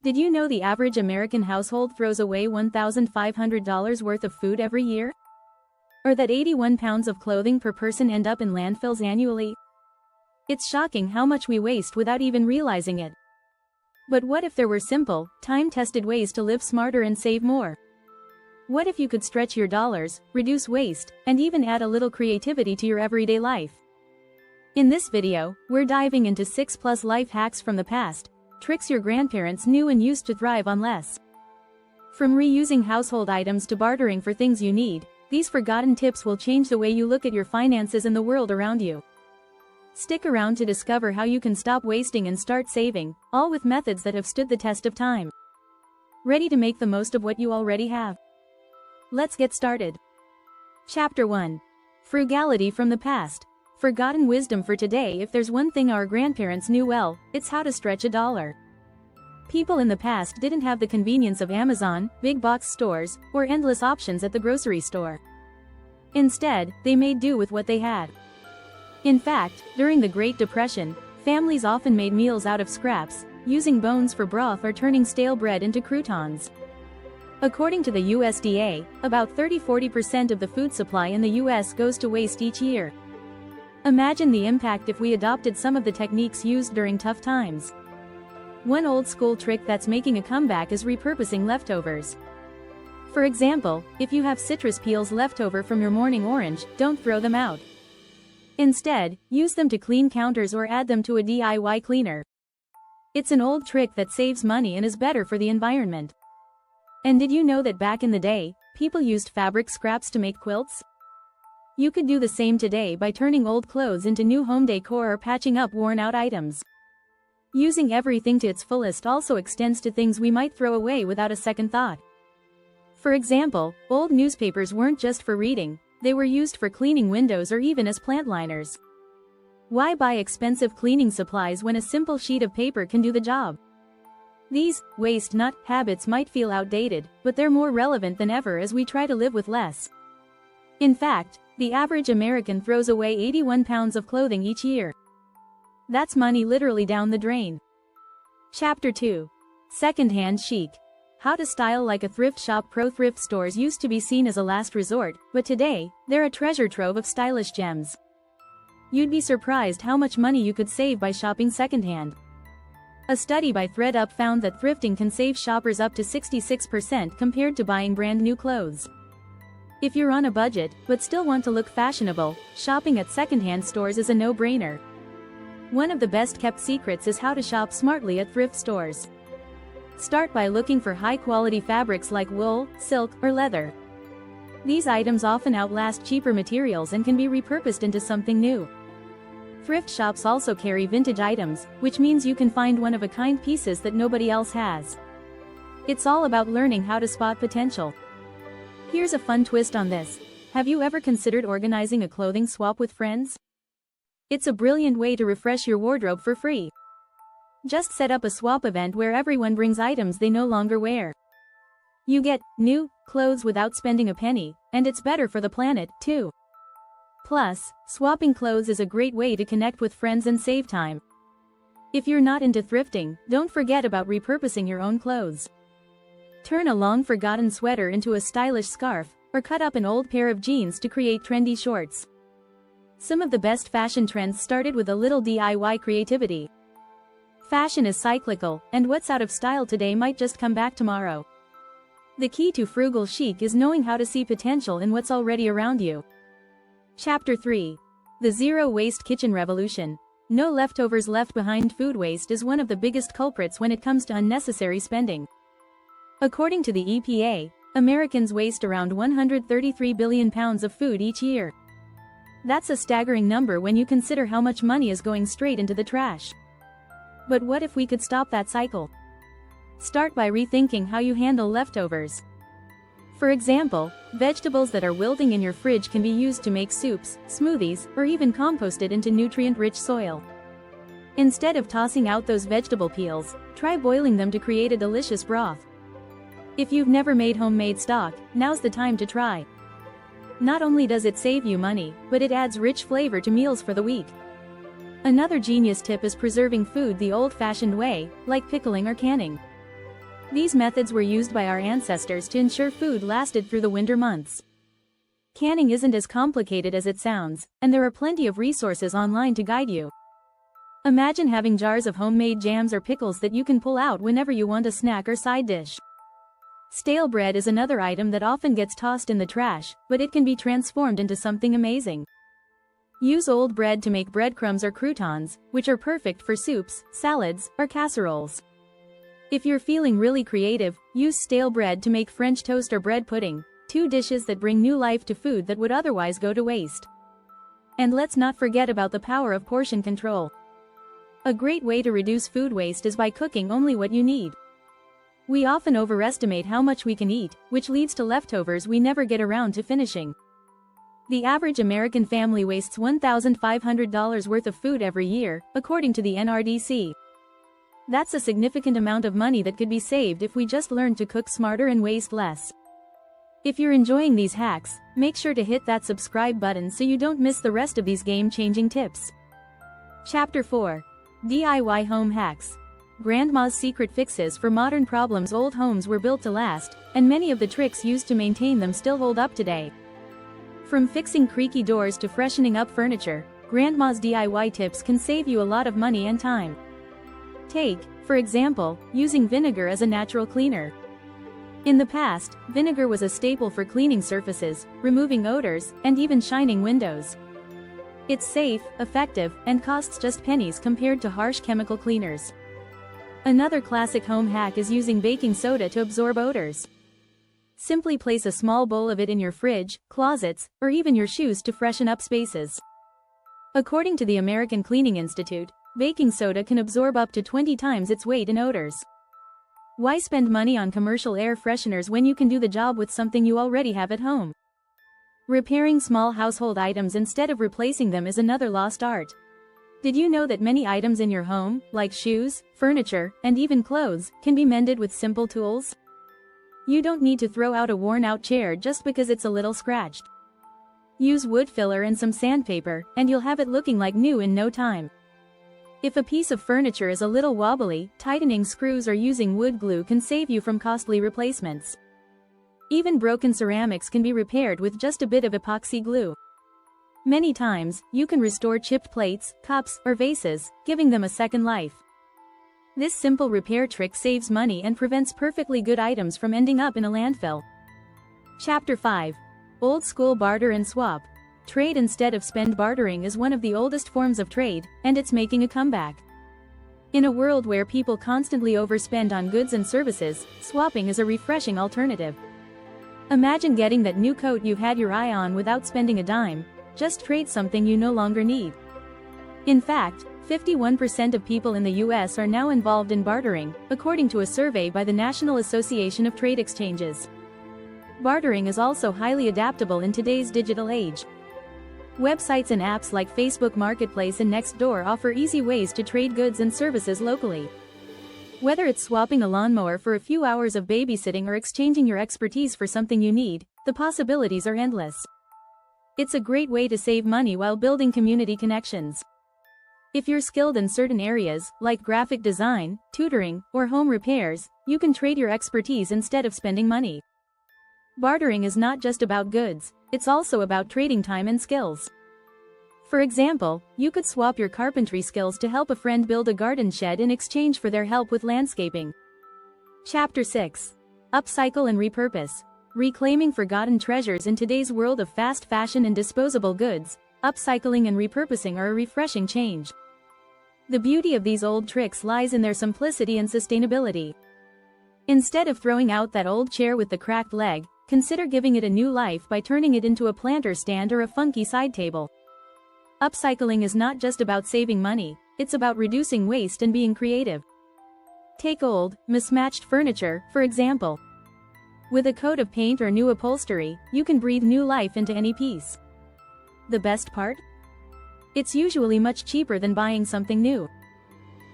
Did you know the average American household throws away $1,500 worth of food every year? Or that 81 pounds of clothing per person end up in landfills annually? It's shocking how much we waste without even realizing it. But what if there were simple, time-tested ways to live smarter and save more? What if you could stretch your dollars, reduce waste, and even add a little creativity to your everyday life? In this video, we're diving into 6+ life hacks from the past, tricks your grandparents knew and used to thrive on less. From reusing household items to bartering for things you need, these forgotten tips will change the way you look at your finances and the world around you. Stick around to discover how you can stop wasting and start saving, all with methods that have stood the test of time. Ready to make the most of what you already have? Let's get started. Chapter 1. Frugality from the past. Forgotten wisdom for today. If there's one thing our grandparents knew well, it's how to stretch a dollar. People in the past didn't have the convenience of Amazon, big box stores, or endless options at the grocery store. Instead, they made do with what they had. In fact, during the Great Depression, families often made meals out of scraps, using bones for broth or turning stale bread into croutons. According to the USDA, about 30–40% of the food supply in the US goes to waste each year. Imagine the impact if we adopted some of the techniques used during tough times. One old-school trick that's making a comeback is repurposing leftovers. For example, if you have citrus peels left over from your morning orange, don't throw them out. Instead, use them to clean counters or add them to a DIY cleaner. It's an old trick that saves money and is better for the environment. And did you know that back in the day, people used fabric scraps to make quilts? You could do the same today by turning old clothes into new home decor or patching up worn-out items. Using everything to its fullest also extends to things we might throw away without a second thought. For example, old newspapers weren't just for reading, they were used for cleaning windows or even as plant liners. Why buy expensive cleaning supplies when a simple sheet of paper can do the job? These waste-not habits might feel outdated, but they're more relevant than ever as we try to live with less. In fact, the average American throws away 81 pounds of clothing each year. That's money literally down the drain. Chapter 2. Second-hand chic. How to style like a thrift shop. Thrift stores used to be seen as a last resort, but today, they're a treasure trove of stylish gems. You'd be surprised how much money you could save by shopping secondhand. A study by ThredUp found that thrifting can save shoppers up to 66% compared to buying brand new clothes. If you're on a budget, but still want to look fashionable, shopping at secondhand stores is a no-brainer. One of the best-kept secrets is how to shop smartly at thrift stores. Start by looking for high-quality fabrics like wool, silk, or leather. These items often outlast cheaper materials and can be repurposed into something new. Thrift shops also carry vintage items, which means you can find one-of-a-kind pieces that nobody else has. It's all about learning how to spot potential. Here's a fun twist on this. Have you ever considered organizing a clothing swap with friends? It's a brilliant way to refresh your wardrobe for free. Just set up a swap event where everyone brings items they no longer wear. You get new clothes without spending a penny, and it's better for the planet, too. Plus, swapping clothes is a great way to connect with friends and save time. If you're not into thrifting, don't forget about repurposing your own clothes. Turn a long-forgotten sweater into a stylish scarf, or cut up an old pair of jeans to create trendy shorts. Some of the best fashion trends started with a little DIY creativity. Fashion is cyclical, and what's out of style today might just come back tomorrow. The key to frugal chic is knowing how to see potential in what's already around you. Chapter 3. The Zero-Waste Kitchen Revolution. No leftovers left behind. Food waste is one of the biggest culprits when it comes to unnecessary spending. According to the EPA, Americans waste around 133 billion pounds of food each year. That's a staggering number when you consider how much money is going straight into the trash. But what if we could stop that cycle? Start by rethinking how you handle leftovers. For example, vegetables that are wilting in your fridge can be used to make soups, smoothies, or even composted into nutrient-rich soil. Instead of tossing out those vegetable peels, try boiling them to create a delicious broth. If you've never made homemade stock, now's the time to try. Not only does it save you money, but it adds rich flavor to meals for the week. Another genius tip is preserving food the old-fashioned way, like pickling or canning. These methods were used by our ancestors to ensure food lasted through the winter months. Canning isn't as complicated as it sounds, and there are plenty of resources online to guide you. Imagine having jars of homemade jams or pickles that you can pull out whenever you want a snack or side dish. Stale bread is another item that often gets tossed in the trash, but it can be transformed into something amazing. Use old bread to make breadcrumbs or croutons, which are perfect for soups, salads, or casseroles. If you're feeling really creative, use stale bread to make French toast or bread pudding, two dishes that bring new life to food that would otherwise go to waste. And let's not forget about the power of portion control. A great way to reduce food waste is by cooking only what you need. We often overestimate how much we can eat, which leads to leftovers we never get around to finishing. The average American family wastes $1,500 worth of food every year, according to the NRDC. That's a significant amount of money that could be saved if we just learned to cook smarter and waste less. If you're enjoying these hacks, make sure to hit that subscribe button so you don't miss the rest of these game-changing tips. Chapter 4. DIY Home Hacks. Grandma's secret fixes for modern problems. Old homes were built to last, and many of the tricks used to maintain them still hold up today. From fixing creaky doors to freshening up furniture, Grandma's DIY tips can save you a lot of money and time. Take, for example, using vinegar as a natural cleaner. In the past, vinegar was a staple for cleaning surfaces, removing odors, and even shining windows. It's safe, effective, and costs just pennies compared to harsh chemical cleaners. Another classic home hack is using baking soda to absorb odors. Simply place a small bowl of it in your fridge, closets, or even your shoes to freshen up spaces. According to the American Cleaning Institute, baking soda can absorb up to 20 times its weight in odors. Why spend money on commercial air fresheners when you can do the job with something you already have at home? Repairing small household items instead of replacing them is another lost art. Did you know that many items in your home, like shoes, furniture, and even clothes, can be mended with simple tools? You don't need to throw out a worn-out chair just because it's a little scratched. Use wood filler and some sandpaper, and you'll have it looking like new in no time. If a piece of furniture is a little wobbly, tightening screws or using wood glue can save you from costly replacements. Even broken ceramics can be repaired with just a bit of epoxy glue. Many times, you can restore chipped plates, cups, or vases, giving them a second life. This simple repair trick saves money and prevents perfectly good items from ending up in a landfill. Chapter 5. Old School Barter and Swap. Trade instead of spend. Bartering is one of the oldest forms of trade, and it's making a comeback. In a world where people constantly overspend on goods and services, swapping is a refreshing alternative. Imagine getting that new coat you've had your eye on without spending a dime. Just trade something you no longer need. In fact, 51% of people in the US are now involved in bartering, according to a survey by the National Association of Trade Exchanges. Bartering is also highly adaptable in today's digital age. Websites and apps like Facebook Marketplace and Nextdoor offer easy ways to trade goods and services locally. Whether it's swapping a lawnmower for a few hours of babysitting or exchanging your expertise for something you need, the possibilities are endless. It's a great way to save money while building community connections. If you're skilled in certain areas, like graphic design, tutoring, or home repairs, you can trade your expertise instead of spending money. Bartering is not just about goods, it's also about trading time and skills. For example, you could swap your carpentry skills to help a friend build a garden shed in exchange for their help with landscaping. Chapter 6. Upcycle and Repurpose. Reclaiming forgotten treasures. In today's world of fast fashion and disposable goods, upcycling and repurposing are a refreshing change. The beauty of these old tricks lies in their simplicity and sustainability. Instead of throwing out that old chair with the cracked leg, consider giving it a new life by turning it into a planter stand or a funky side table. Upcycling is not just about saving money, it's about reducing waste and being creative. Take old, mismatched furniture, for example. With a coat of paint or new upholstery, you can breathe new life into any piece. The best part? It's usually much cheaper than buying something new.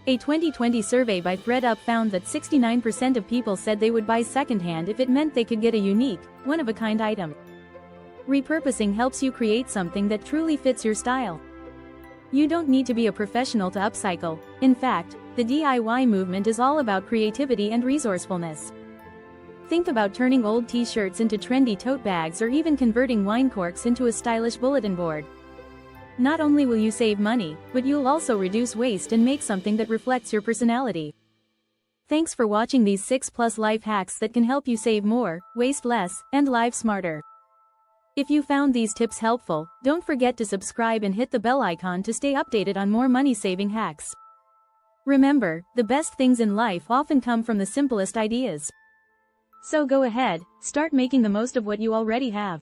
A 2020 survey by ThredUp found that 69% of people said they would buy secondhand if it meant they could get a unique, one-of-a-kind item. Repurposing helps you create something that truly fits your style. You don't need to be a professional to upcycle. In fact, the DIY movement is all about creativity and resourcefulness. Think about turning old t-shirts into trendy tote bags or even converting wine corks into a stylish bulletin board. Not only will you save money, but you'll also reduce waste and make something that reflects your personality. Thanks for watching these 6+ life hacks that can help you save more, waste less, and live smarter. If you found these tips helpful, don't forget to subscribe and hit the bell icon to stay updated on more money-saving hacks. Remember, the best things in life often come from the simplest ideas. So go ahead, start making the most of what you already have.